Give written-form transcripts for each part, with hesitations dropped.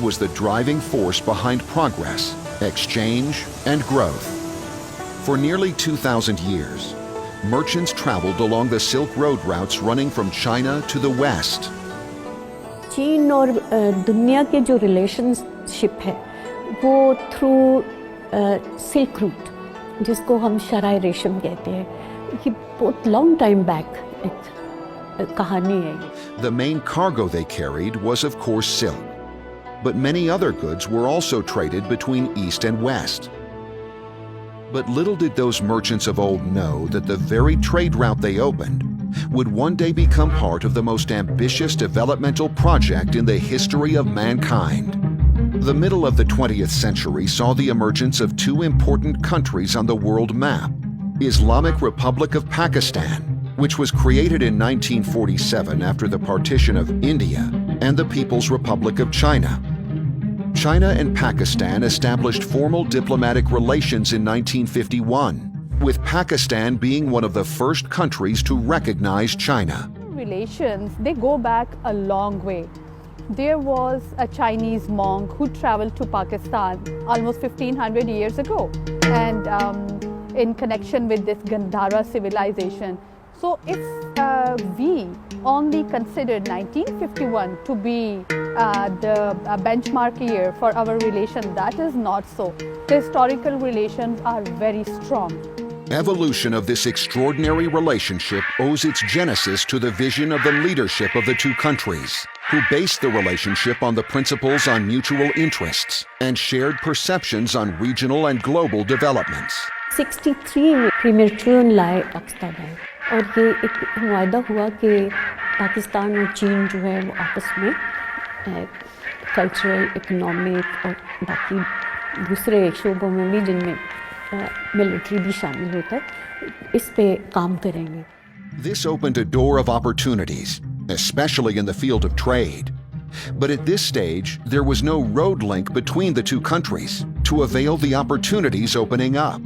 was the driving force behind progress, exchange, and growth. For nearly 2,000 years, merchants traveled along the Silk Road routes running from China to the West. चीन और दुनिया के जो relationship है वो through silk route जिसको हम शराय रेशम कहते हैं, ये बहुत लॉन्ग टाइम बैक एक कहानी है ये. The main cargo they carried was of course silk, but many other goods were also traded between East and West. But little did those merchants of old know that the very trade route they opened would one day become part of the most ambitious developmental project in the history of mankind. The middle of the 20th century saw the emergence of two important countries on the world map: Islamic Republic of Pakistan, which was created in 1947 after the partition of India, and the People's Republic of China. China and Pakistan established formal diplomatic relations in 1951, with Pakistan being one of the first countries to recognize China. Relations, they go back a long way. There was a Chinese monk who traveled to Pakistan almost 1500 years ago, and in connection with this Gandhara civilization. So if we only consider 1951 to be the benchmark year for our relation, that is not so. The historical relations are very strong. Evolution of this extraordinary relationship owes its genesis to the vision of the leadership of the two countries, who based the relationship on the principles on mutual interests and shared perceptions on regional and global developments. 63 में premiere चुन लाए पाकिस्तान आए और ये एक वायदा हुआ कि पाकिस्तान और चीन जो है वो आपस में कल्चरल, इकोनॉमिक और बाकी दूसरे शोबों में भी जिनमें मिलिट्री भी शामिल होता है, इस पे काम करेंगे. This opened a door of opportunities, especially in the field of trade. But at this stage, there was no road link between the two countries to avail the opportunities opening up.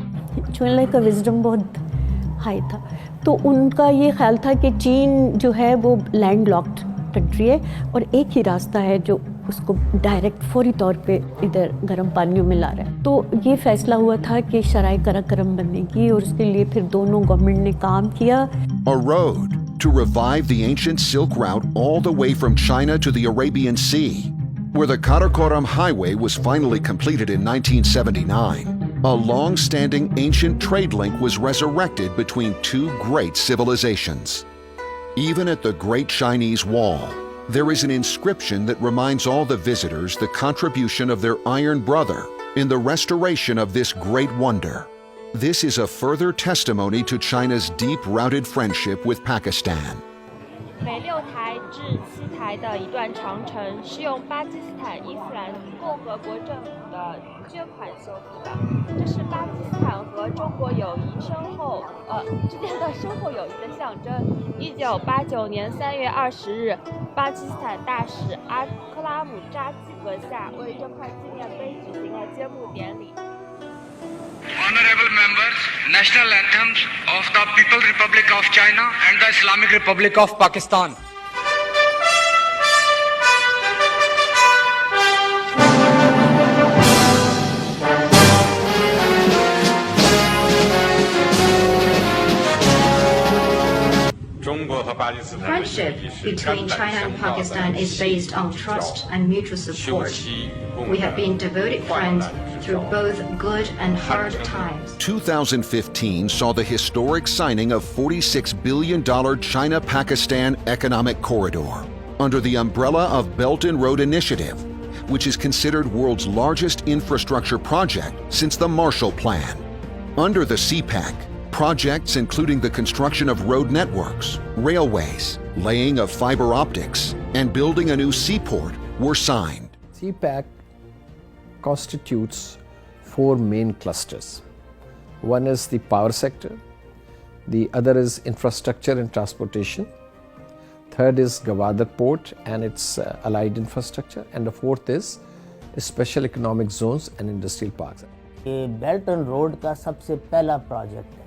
चुनलाई का wisdom बहुत high था, तो उनका ये ख्याल था कि चीन जो है वो लैंड लॉक्ड कंट्री है और एक ही रास्ता है जो उसको डायरेक्ट फौरी तौर पे इधर गर्म पानियों में ला रहा है. तो ये फैसला हुआ था कि शराय कराकरम बनने की, और उसके लिए फिर दोनों गवर्नमेंट ने काम किया. A road to revive the ancient Silk Route all the way from China to the Arabian Sea, where the Karakoram Highway was finally completed in 1979. A long-standing ancient trade link was resurrected between two great civilizations. Even at the Great Chinese Wall, there is an inscription that reminds all the visitors the contribution of their iron brother in the restoration of this great wonder. This is a further testimony to China's deep-rooted friendship with Pakistan. 每6台至7台的一段长城是用巴基斯坦伊斯兰共和国政府的捐款修复的，这是巴基斯坦和中国友谊之间的深厚友谊的象征。1989年3月20日，巴基斯坦大使阿克拉姆扎基阁下为这块纪念碑举行了揭幕典礼。 Honorable members, national anthems of the People's Republic of China and the Islamic Republic of Pakistan. Friendship between China and Pakistan is based on trust and mutual support. We have been devoted friends through both good and hard times. 2015 saw the historic signing of $46 billion China-Pakistan Economic Corridor under the umbrella of Belt and Road Initiative, which is considered world's largest infrastructure project since the Marshall Plan. Under the CPEC, projects including the construction of road networks, railways, laying of fiber optics, and building a new seaport were signed. CPEC constitutes 4 main clusters. One is the power sector, the other is infrastructure and transportation, third is Gwadar Port and its allied infrastructure, and the fourth is special economic zones and industrial parks. ये belt and road का सबसे पहला project है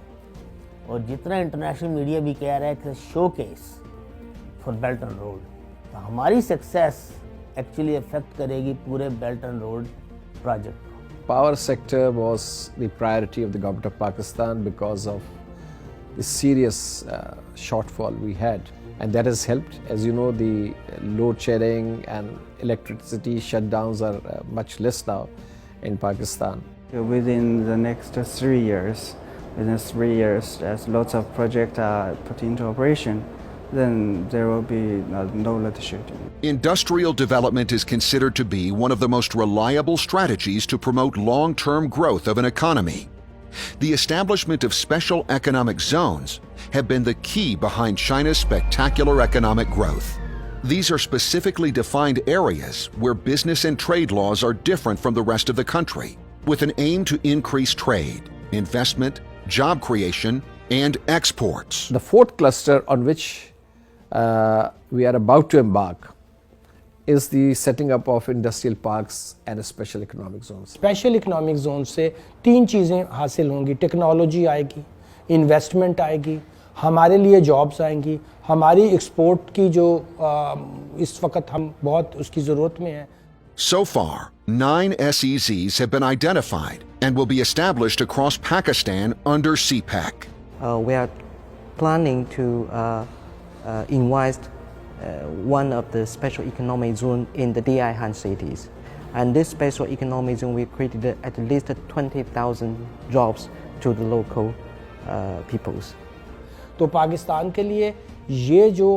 और जितना international media भी कह रहा है कि showcase for belt and road, तो हमारी सक्सेस एक्चुअली अफेक्ट करेगी पूरे बेल्ट एंड रोड प्रोजेक्ट को। Power sector was the priority of the government of Pakistan because of the serious shortfall we had, and that has helped. As you know, the load shedding and electricity shutdowns are much less now in Pakistan. Within the next 3 years, as lots of projects are put into operation, then there will be no load shedding. Industrial development is considered to be one of the most reliable strategies to promote long-term growth of an economy. The establishment of special economic zones have been the key behind China's spectacular economic growth. These are specifically defined areas where business and trade laws are different from the rest of the country, with an aim to increase trade, investment, job creation, and exports. The fourth cluster on which we are about to embark is the setting up of industrial parks and special economic zones. Special economic zone से 3 चीज़ें हासिल होंगी, technology आएगी, investment आएगी, हमारे लिए jobs आएंगी, हमारी एक्सपोर्ट की जो इस वक्त हम बहुत उसकी ज़रूरत में है। So far, 9 SEZs have been identified and will be established across Pakistan under CPEC. We are planning to invest one of the special economic zone in the DI Han cities, and this special economic zone we created at least 20,000 jobs to the local peoples. तो पाकिस्तान के लिए ये जो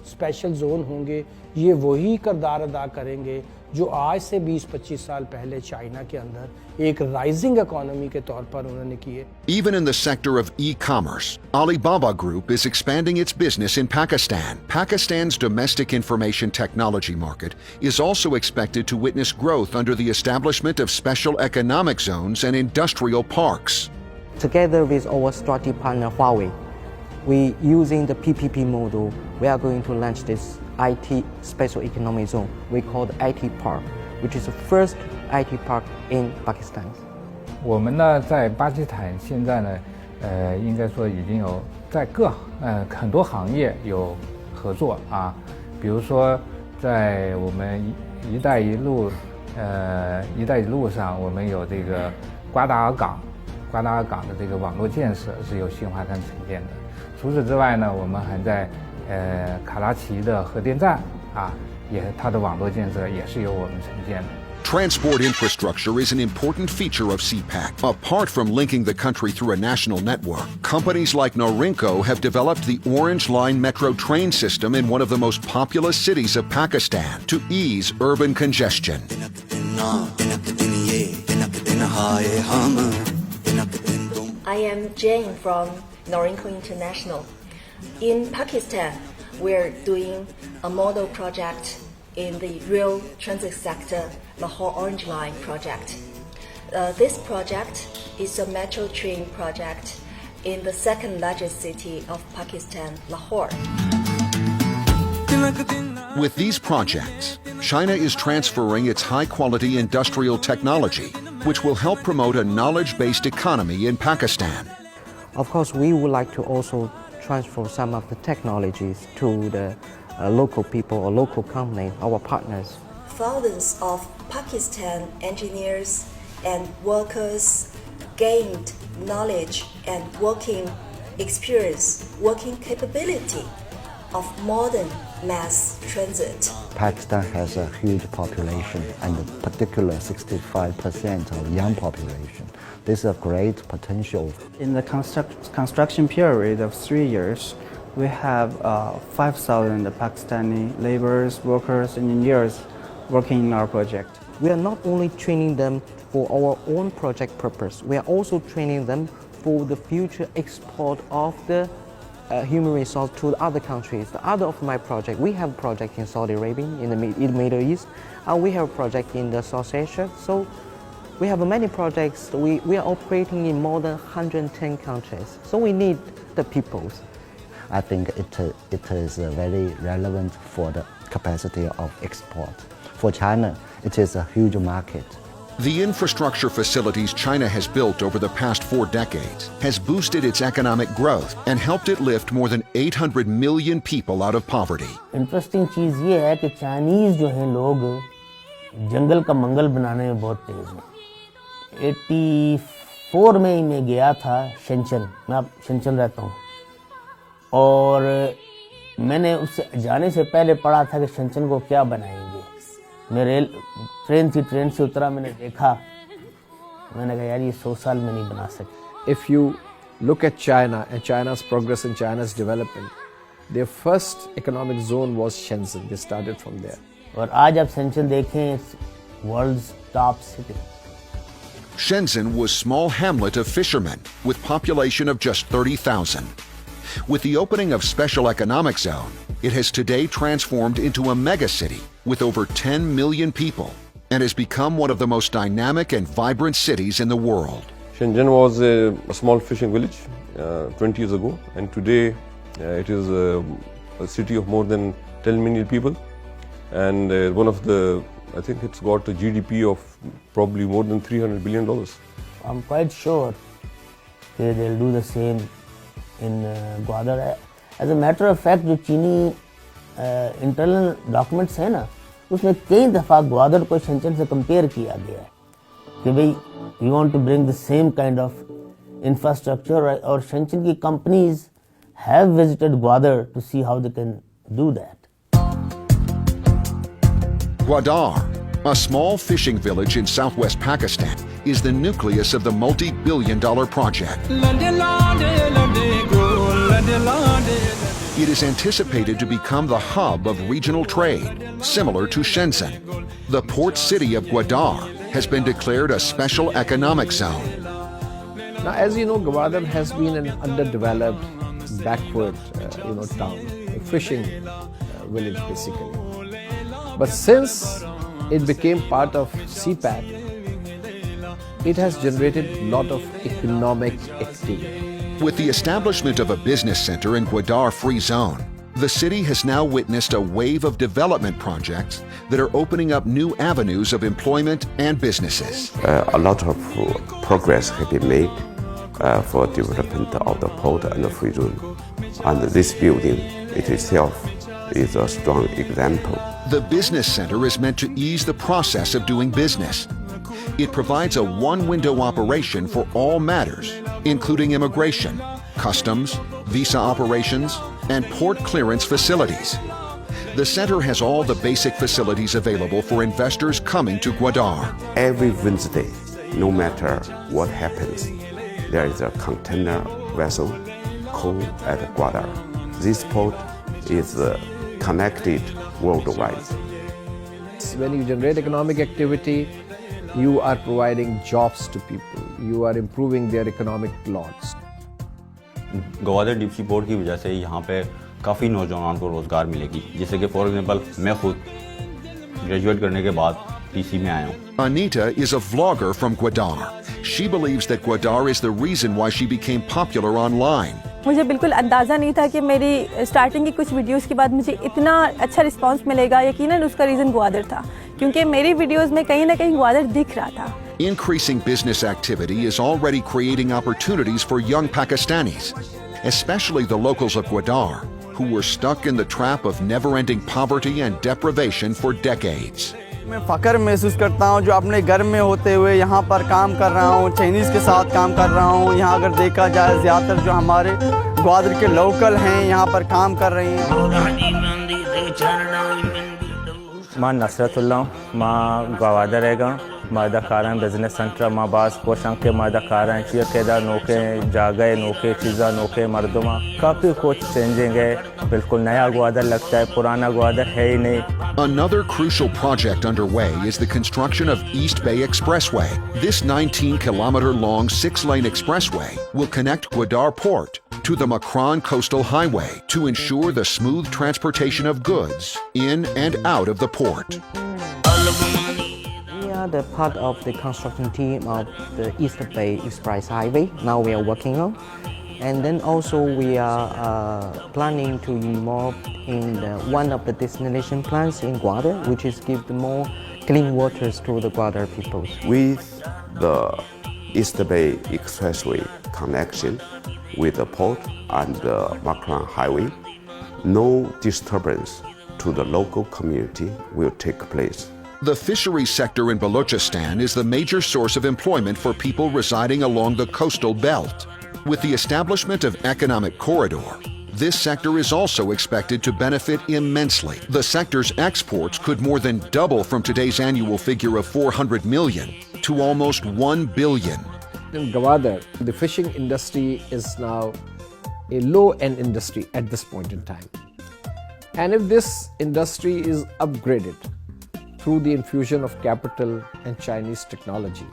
special zone होंगे ये वही किरदार अदा करेंगे जो आज से 20-25 साल पहले चाइना के अंदर एक राइजिंग इकोनॉमी के तौर पर उन्होंने किए। Even in the sector of e-commerce, Alibaba Group is expanding its business in Pakistan. Pakistan's domestic information technology market is also expected to witness growth under the establishment of special economic zones and industrial parks. Together with our strategic partner Huawei, we using the PPP model, we are going to launch this IT special economic zone. We call it IT Park, which is the first IT park in Pakistan. 我们呢，在巴基斯坦现在呢，应该说已经有在很多行业有合作啊，比如说在我们“一带一路”上，我们有这个瓜达尔港的这个网络建设是由新华商承建的。除此之外呢，我们还在卡拉奇的核电站啊，它的网络建设也是由我们承建的。Transport infrastructure is an important feature of CPEC. Apart from linking the country through a national network, companies like Norinco have developed the Orange Line metro train system in one of the most populous cities of Pakistan to ease urban congestion. I am Jane from Norinco International. In Pakistan, we're doing a model project in the rail transit sector, Lahore Orange Line project. This project is a metro train project in the second largest city of Pakistan, Lahore. With these projects, China is transferring its high-quality industrial technology, which will help promote a knowledge-based economy in Pakistan. Of course, we would like to also transfer some of the technologies to the local people or local companies, our partners. Thousands of Pakistan engineers and workers gained knowledge and working experience, working capability of modern mass transit. Pakistan has a huge population, and in particular 65% of young population. This is a great potential. In the construction period of 3 years, we have 5,000 Pakistani laborers, workers, engineers working in our project. We are not only training them for our own project purpose, we are also training them for the future export of the human resource to other countries. The other of my project, we have a project in Saudi Arabia, in the Middle East, and we have a project in the South Asia. So we have many projects. We are operating in more than 110 countries. So we need the peoples. I think it is very relevant for the capacity of export. For China, it is a huge market. The infrastructure facilities China has built over the past 4 decades has boosted its economic growth and helped it lift more than 800 million people out of poverty. Interesting चीज़ ये है कि Chinese जो हैं लोग जंगल का मंगल बनाने में बहुत तेज़ हैं। 84 में ही मैं गया था शेंचन, मैं अब शेंचन रहता हूँ, और मैंने उससे जाने से पहले पढ़ा था कि शेंचन को क्या बनाएंगे। मैं ट्रेन से उतरा, मैंने देखा, मैंने कहा यार ये 100 साल में नहीं बना सकते। If you look at China and China's progress and China's development, their first economic zone was Shenzhen. They started from there. और आज आप शेंचन देखें, it's world's top city. Shenzhen was a small hamlet of fishermen with population of just 30,000. With the opening of Special Economic Zone, it has today transformed into a megacity with over 10 million people and has become one of the most dynamic and vibrant cities in the world. Shenzhen was a small fishing village 20 years ago, and today it is a city of more than 10 million people, and one of the, I think it's got a GDP of probably more than $300 billion. I'm quite sure they'll do the same in Gwadar. As a matter of fact, जो चीनी internal documents हैं ना, उसमें कई दफ़ा ग्वादर को शेंचन से compare किया गया है कि भाई we want to bring the same kind of infrastructure, और शेंचन की companies have visited Gwadar to see how they can do that. Gwadar, a small fishing village in southwest Pakistan, is the nucleus of the multi-billion-dollar project. It is anticipated to become the hub of regional trade, similar to Shenzhen. The port city of Gwadar has been declared a special economic zone. Now, as you know, Gwadar has been an underdeveloped, backward, town, a fishing village basically. But since it became part of CPEC, it has generated a lot of economic activity. With the establishment of a business center in Gwadar Free Zone, the city has now witnessed a wave of development projects that are opening up new avenues of employment and businesses. A lot of progress has been made for development of the port and the free zone. And this building it itself is a strong example. The business center is meant to ease the process of doing business. It provides a one-window operation for all matters, including immigration, customs, visa operations, and port clearance facilities. The center has all the basic facilities available for investors coming to Gwadar. Every Wednesday, no matter what happens, there is a container vessel called at Gwadar. This port is connected worldwide. When you generate economic activity, you are providing jobs to people. You are improving their economic lots. Gwadar deep sea port की वजह से यहाँ पे काफ़ी नौजवानों को रोज़गार मिलेगी, जैसे कि फॉर एग्जांपल मैं खुद ग्रेजुएट करने के बाद टीसी में आया हूँ. Anita is a vlogger from Gwadar. She believes that Gwadar is the reason why she became popular online. मुझे बिल्कुल अंदाज़ा नहीं था कि मेरी स्टार्टिंग की कुछ वीडियोस के बाद मुझे इतना अच्छा रिस्पांस मिलेगा. यकीनन उसका रीज़न ग्वादर था, क्योंकि मेरी वीडियोस में कहीं ना कहीं ग्वादर दिख रहा था. Increasing business activity is already creating opportunities for young Pakistanis, especially the locals of Gwadar, who were stuck in the trap of never-ending poverty and deprivation for decades. मैं फ़ख्र महसूस करता हूँ जो अपने घर में होते हुए यहाँ पर काम कर रहा हूँ, चाइनीज़ के साथ काम कर रहा हूँ. यहाँ अगर देखा जाए ज़्यादातर जो हमारे ग्वादर के लोकल हैं यहाँ पर काम कर रहे हैं. मां नसरतुल्ला मां ग्वादर हैगा मादा कारां बिजनेस सेंटर मां बास पोशां के मादा कारां चिया केदा नोके जागे नोके चीज़ा नोके मर्दमा काफ़ी कुछ चेंजिंग है. बिल्कुल नया ग्वादर लगता है, पुराना ग्वादर है ही नहीं. Another crucial project underway is the construction of East Bay Expressway. This 19-kilometer-long 6-lane expressway will connect Gwadar Port to the Makran Coastal Highway to ensure the smooth transportation of goods in and out of the port. We are the part of the construction team of the East Bay Express Highway. Now we are working on. And then also we are planning to involve in one of the destination plans in Gwadar, which is give more clean waters to the Gwadar peoples. With the East Bay Expressway connection with the port and the Makran Highway, no disturbance to the local community will take place. The fisheries sector in Balochistan is the major source of employment for people residing along the coastal belt. With the establishment of economic corridor, this sector is also expected to benefit immensely. The sector's exports could more than double from today's annual figure of 400 million to almost 1 billion. In Gwadar, the fishing industry is now a low-end industry at this point in time. And if this industry is upgraded through the infusion of capital and Chinese technology,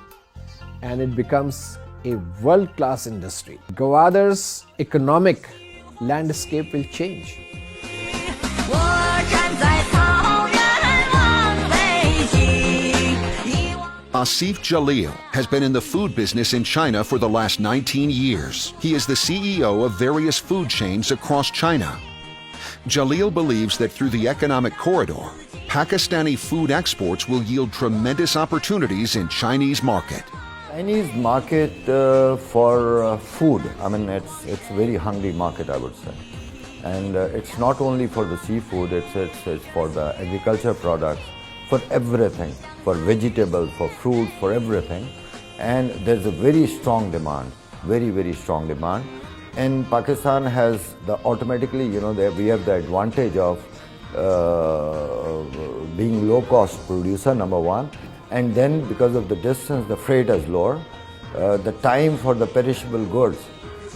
and it becomes a world-class industry, Gwadar's economic landscape will change. Asif Jalil has been in the food business in China for the last 19 years. He is the CEO of various food chains across China. Jalil believes that through the economic corridor, Pakistani food exports will yield tremendous opportunities in Chinese market. Chinese market for food, I mean, it's a very hungry market, I would say. And it's not only for the seafood, it's for the agriculture products, for everything, for vegetables, for fruit, for everything. And there's a very strong demand, very, very strong demand. And Pakistan has the automatically, we have the advantage of being low-cost producer, number one. And then because of the distance, the freight is lower. The time for the perishable goods,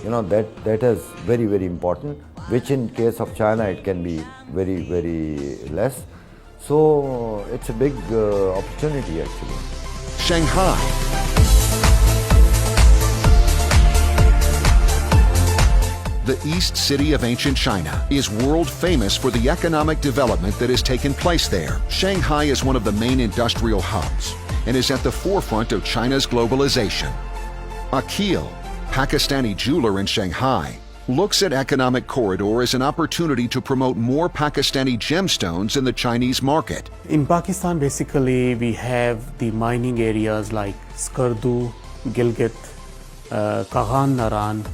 that is very, very important, which in case of China, it can be very, very less. So it's a big opportunity actually. Shanghai. The East City of ancient China is world famous for the economic development that has taken place there. Shanghai is one of the main industrial hubs and is at the forefront of China's globalization. Akil, Pakistani jeweler in Shanghai, looks at economic corridor as an opportunity to promote more Pakistani gemstones in the Chinese market. In Pakistan, basically, we have the mining areas like Skardu, Gilgit, Kaghan Naran.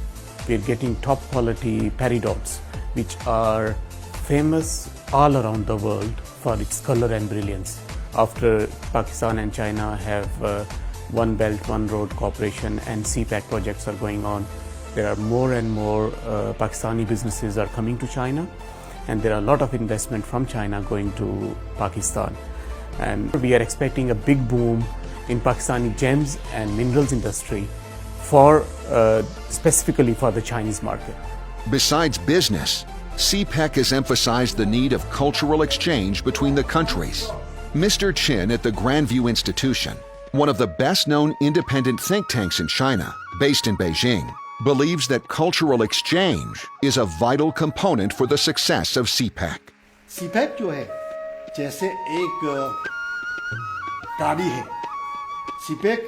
We're getting top quality peridots, which are famous all around the world for its color and brilliance. After Pakistan and China have One Belt, One Road cooperation and CPEC projects are going on, there are more and more Pakistani businesses are coming to China, and there are a lot of investment from China going to Pakistan. And we are expecting a big boom in Pakistani gems and minerals industry for specifically for the Chinese market. Besides business, CPEC has emphasized the need of cultural exchange between the countries. Mr. Chin at the Grandview Institution, one of the best-known independent think tanks in China, based in Beijing, believes that cultural exchange is a vital component for the success of CPEC. CPEC जो है जैसे एक गाड़ी है, CPEC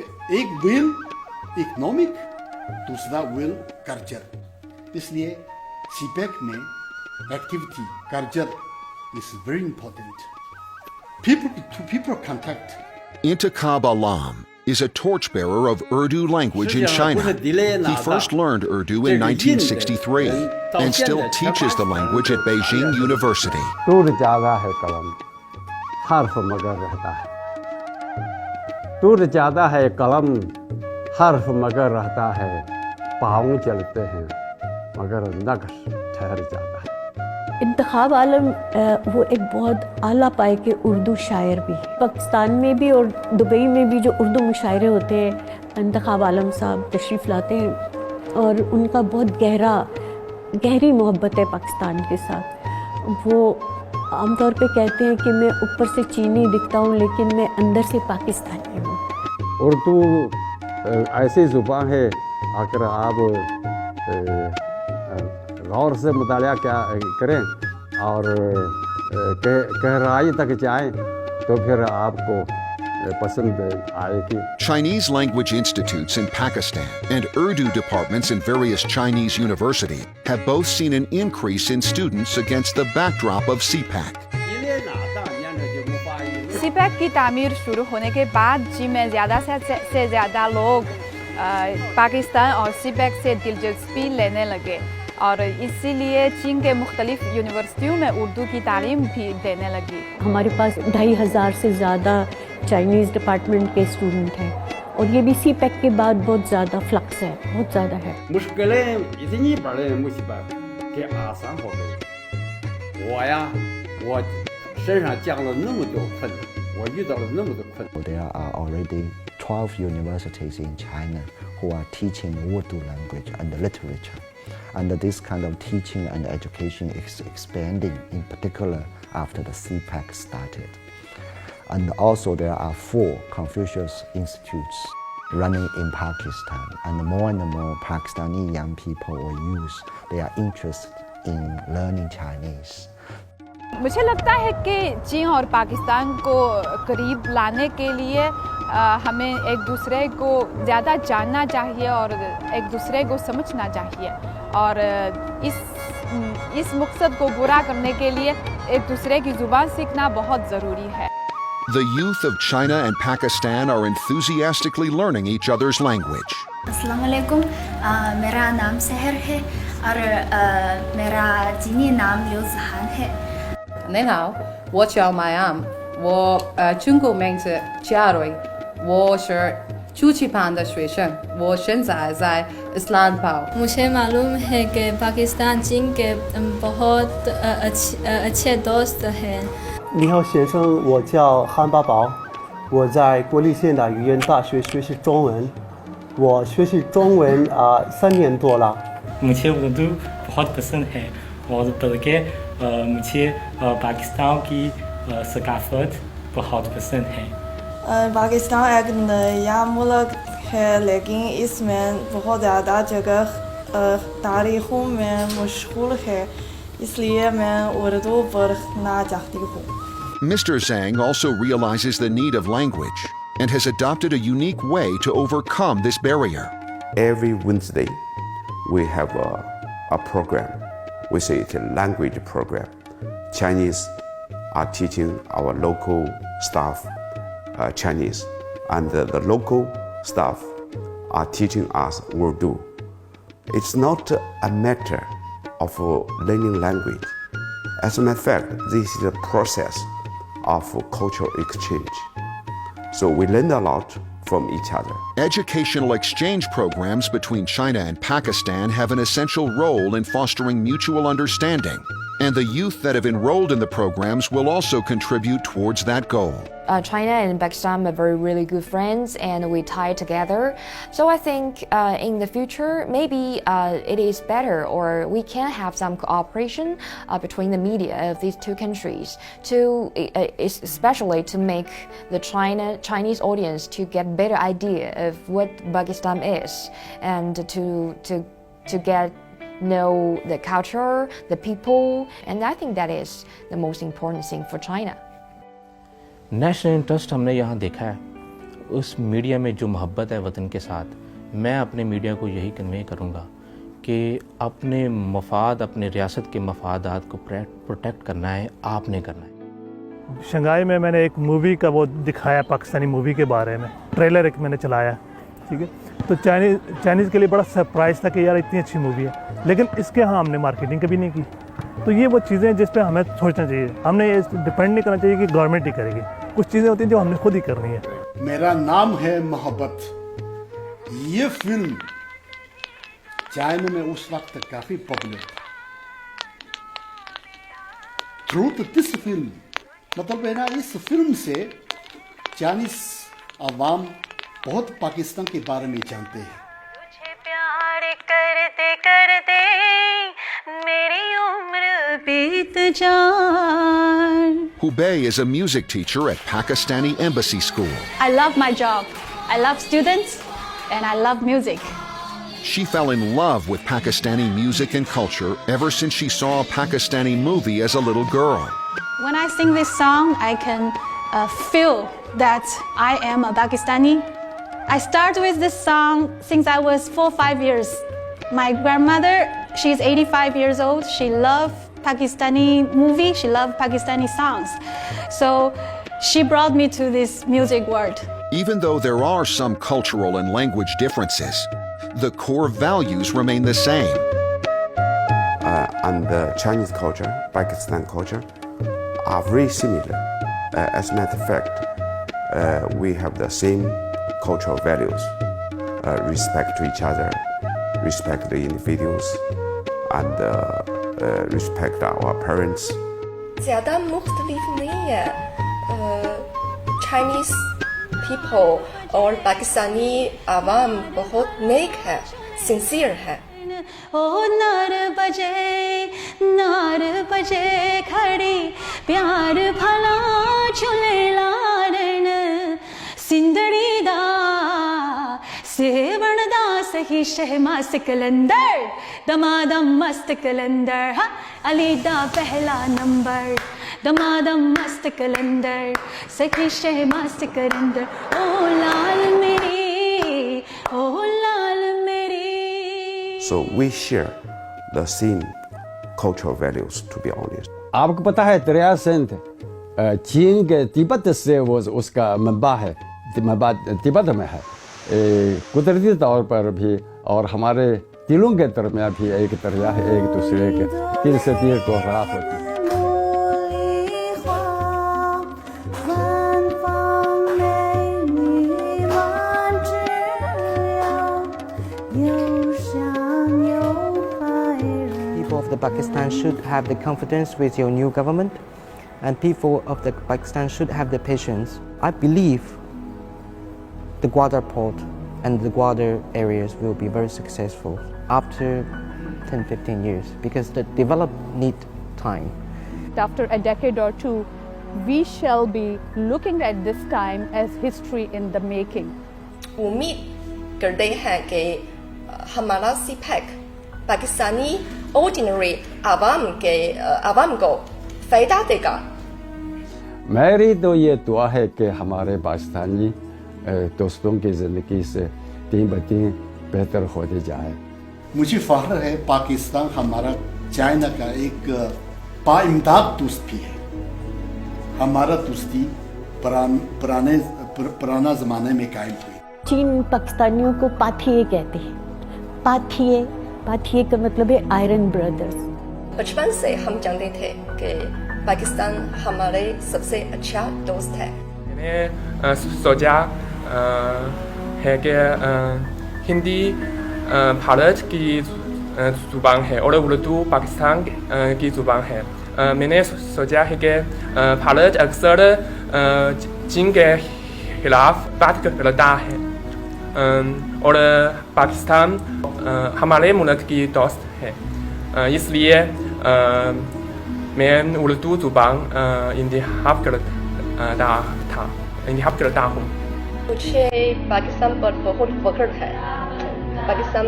एक wheel economic, दूसरा wheel culture. इसलिए CPEC में activity culture is very important. People contact. Intikhab Alam is a torchbearer of Urdu language in China. He first learned Urdu in 1963 and still teaches the language at Beijing University. टूट जाता है कलम, हर्फ मगर रहता है. टूट जाता है कलम, हर्फ मगर रहता है. पाँव चलते हैं मगर नक्श ठहर जाता है. इंतखाब आलम वो एक बहुत आला पाए के उर्दू शायर भी है. पाकिस्तान में भी और दुबई में भी जो उर्दू मुशायरे होते हैं, इंतखाब आलम साहब तशरीफ़ लाते हैं और उनका बहुत गहरी मोहब्बत है पाकिस्तान के साथ. वो आमतौर पे कहते हैं कि मैं ऊपर से चीनी दिखता हूँ लेकिन मैं अंदर से पाकिस्तानी हूँ. उर्दू ऐसी ज़ुबान है, अगर आप गौर से मुतालिया क्या करें और गहराई तक जाएं तो फिर आपको पसंद आएगी. Chinese language institutes in Pakistan and Urdu departments in various Chinese universities have both seen an increase in students against the backdrop of CPEC. CPEC की तामीर शुरू होने के बाद जी में ज़्यादा से ज़्यादा लोग पाकिस्तान और सीपैक से दिलचस्पी लेने लगे और इसीलिए चीन के मुख्तलिफ यूनिवर्सिटियों में उर्दू की तालीम भी देने लगी। हमारे पास 2500 से ज़्यादा चाइनीज़ डिपार्टमेंट के स्टूडेंट हैं और ये भी सीपैक के बाद बहुत ज़्यादा फ्लक्स है, बहुत ज़्यादा है। मुश्किलें इतनी बड़ी मुसीबत कि आसान हो गई।我身上降了那么多困难，我遇到了那么多困难。 There are already 12 universities in China who are teaching Urdu language and literature. And this kind of teaching and education is expanding, in particular after the CPEC started. And also there are 4 Confucius institutes running in Pakistan. And more Pakistani young people or youth, they are interested in learning Chinese. मुझे लगता है कि चीन और पाकिस्तान को करीब लाने के लिए हमें एक दूसरे को ज़्यादा जानना चाहिए और एक दूसरे को समझना चाहिए और इस मकसद को पूरा करने के लिए एक दूसरे की ज़ुबान सीखना बहुत ज़रूरी है। The youth of China and Pakistan are enthusiastically learning each other's language. अस्सलाम वालेकुम, मेरा नाम सहर है और मेरा चीनी नाम ल्यूजहान है। 您好，我叫麦安，我中国名字嘉瑞，我是初级班的学生，我现在在伊斯兰堡。 मुझे मालूम है कि पाकिस्तान चीन के बहुत अच्छे दोस्त हैं। 你好，先生，我叫韩八宝，我在国立现代语言大学学习中文，我学习中文3年多了。 मुझे उर्दू बहुत पसंद है और बल्कि मुझे पाकिस्तान की सकाफत बहुत पसंद है। पाकिस्तान एक नया मुल्क है लेकिन इसमें बहुत ज़्यादा जगह तारीखों में मशहूर है, इसलिए मैं उर्दू पढ़ना चाहती हूँ। Mr. Zhang also realizes the need of language and has adopted a unique way to overcome this barrier. Every Wednesday, we have a program. We say it's a language program. Chinese are teaching our local staff Chinese, and the local staff are teaching us Urdu. It's not a matter of learning language. As a matter of fact, this is a process of cultural exchange. So we learn a lot from each other. Educational exchange programs between China and Pakistan have an essential role in fostering mutual understanding, and the youth that have enrolled in the programs will also contribute towards that goal. China and Pakistan are really good friends and we tie together. So I think in the future, maybe it is better or we can have some cooperation between the media of these two countries to, especially to make the Chinese audience to get better idea of what Pakistan is and to get know the culture, the people, and I think that is the most important thing for China. National interest हमने यहाँ देखा है, उस media में जो मोहब्बत है वतन के साथ, मैं अपने मीडिया को यही कन्वे करूँगा कि अपने मफाद, अपने रियासत के मफादात को प्रोटेक्ट करना है, आपने करना है। शंघाई में मैंने एक मूवी का वो दिखाया, पाकिस्तानी मूवी के बारे में ट्रेलर एक मैंने चलाया, ठीक है, तो चाइनीज़ के लिए बड़ा सरप्राइज़ था कि यार इतनी अच्छी मूवी है, लेकिन इसके यहाँ हमने मार्केटिंग कभी नहीं की। तो ये वो चीज़ें हैं जिस पे हमें सोचना चाहिए, हमने ये डिपेंड नहीं करना चाहिए कि गवर्नमेंट ही करेगी, कुछ चीज़ें होती हैं जो हमने खुद ही करनी है। मेरा नाम है मोहब्बत। ये फिल्म चाइना में उस वक्त काफ़ी पॉपुलर था। थ्रू दिस फिल्म, मतलब है ना, इस फिल्म से चाइनीज अवाम बहुत पाकिस्तान के बारे में जानते हैं। प्यार करते करते मेरी उम्र बीत जान। Hubei is a music teacher at Pakistani Embassy School. I love my job. I love students and I love music. She fell in love with Pakistani music and culture ever since she saw a Pakistani movie as a little girl. When I sing this song, I can feel that I am a Pakistani. I started with this song since I was 4 or 5 years. My grandmother, she's 85 years old. She loved Pakistani movie. She loved Pakistani songs. So She brought me to this music world. Even though there are some cultural and language differences, the core values remain the same. And the Chinese culture, Pakistan culture, are very similar. As a matter of fact, we have the same cultural values, respect to each other, respect the individuals, and respect our parents. ज़्यादा मुख्तलिफ नहीं है Chinese people और पाकिस्तानी आवाम बहुत नेक है, sincere है. ओ नार बजे खड़ी प्यार भला झूले लारण सिंदड़ी दा सेवण दा सही शहमा सिकलंदर दमादम मस्त कलंदर हा अली दा पहला नंबर दमादम मस्त कलंदर सही शहमा सिकलंदर ओ लाल मेरी ओ लाल मेरी. So we share the same cultural values, to be honest. आपको पता है दरिया सिंध चीन के तिब्बत से वो उसका मंबा है, तिब्बत में है. कुदरती तौर पर भी और हमारे दिलों के दरमियान भी एक दरिया है, एक दूसरे के दिल से दिल को राह होती है. Pakistan should have the confidence with your new government, and people of the Pakistan should have the patience. I believe the Gwadar port and the Gwadar areas will be very successful after 10-15 years because the development need time. After a decade or two, we shall be looking at this time as history in the making. उम्मीद करते हैं कि हमारा CPEC Pakistani ordinary आवाम को फायदा देगा. मेरी तो ये दुआ है कि हमारे पाकिस्तानी दोस्तों की ज़िंदगी से दिन ब दिन बेहतर होती जाए. मुझे फख्र है पाकिस्तान हमारा चाइना का एक बाइमदाद दोस्त भी है. हमारा दोस्ती पुराना ज़माने में कायम हुई. चीन पाकिस्तानियों को पाथिये कहते हैं. पाथिये का मतलब है आयरन ब्रदर्स. बचपन से हम जानते थे कि पाकिस्तान हमारे सबसे अच्छा दोस्त है. मैंने सोचा है कि हिंदी भारत की ज़ुबान है और उर्दू पाकिस्तान की ज़ुबान है. मैंने सोचा है कि भारत अक्सर चीन के खिलाफ बात करता है और पाकिस्तान हमारे मुल्क की दोस्त है. इसलिए मैं उर्दू ज़ुबान इंतखाब करता हूँ. मुझे पाकिस्तान पर बहुत फख्र है. पाकिस्तान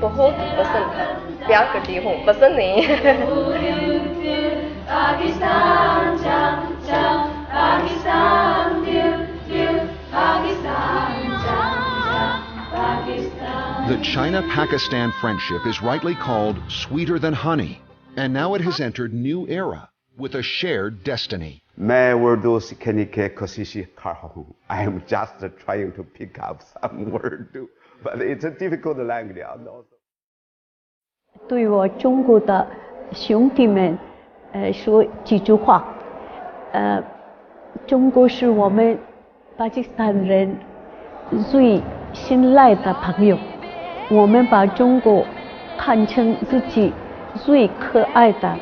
बहुत पसंद है. प्यार करती हूँ, पसंद नहीं. Pakistan Pakistan The China-Pakistan friendship is rightly called sweeter than honey, and now it has entered new era with a shared destiny. मैं उर्दू सीखने की कोशिश कर रहा हूँ. I am just trying to pick up some word, but it's a difficult language. 对我中国的兄弟们说几句话。中国是我们巴基斯坦人最信赖的朋友。我们把中国看成自己最可爱的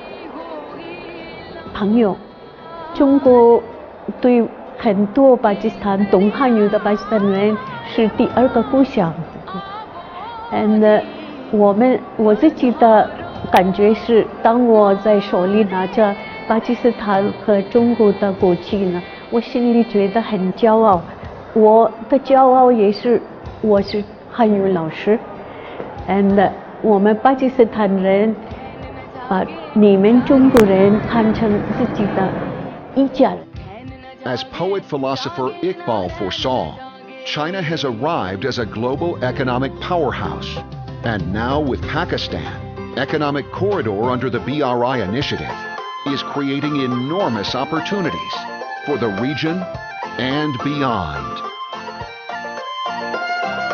朋友。中国对很多巴基斯坦东汉语的巴基斯坦人是第二个故乡。我自己的感觉是，当我在手里拿着巴基斯坦和中国的国旗呢，我心里觉得很骄傲。我的骄傲也是，我是汉语老师。我们巴基斯坦人把你们中国人看成自己的一家人。As poet-philosopher Iqbal foresaw, China has arrived as a global economic powerhouse. And now with Pakistan, Economic Corridor under the BRI initiative is creating enormous opportunities. for the region and beyond.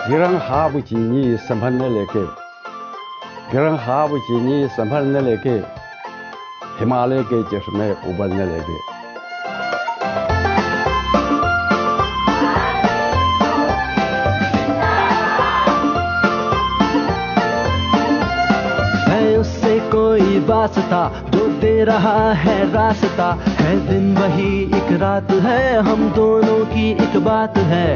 गिरंग हाब चीनी संभलने लेके गिरंग हाब चीनी संभलने लेके हिमालय के चश्मे उबलने लगे. है उससे कोई वास्ता जो दे रहा है रास्ता, है दिन वही एक रात है, हम दोनों की एक बात है.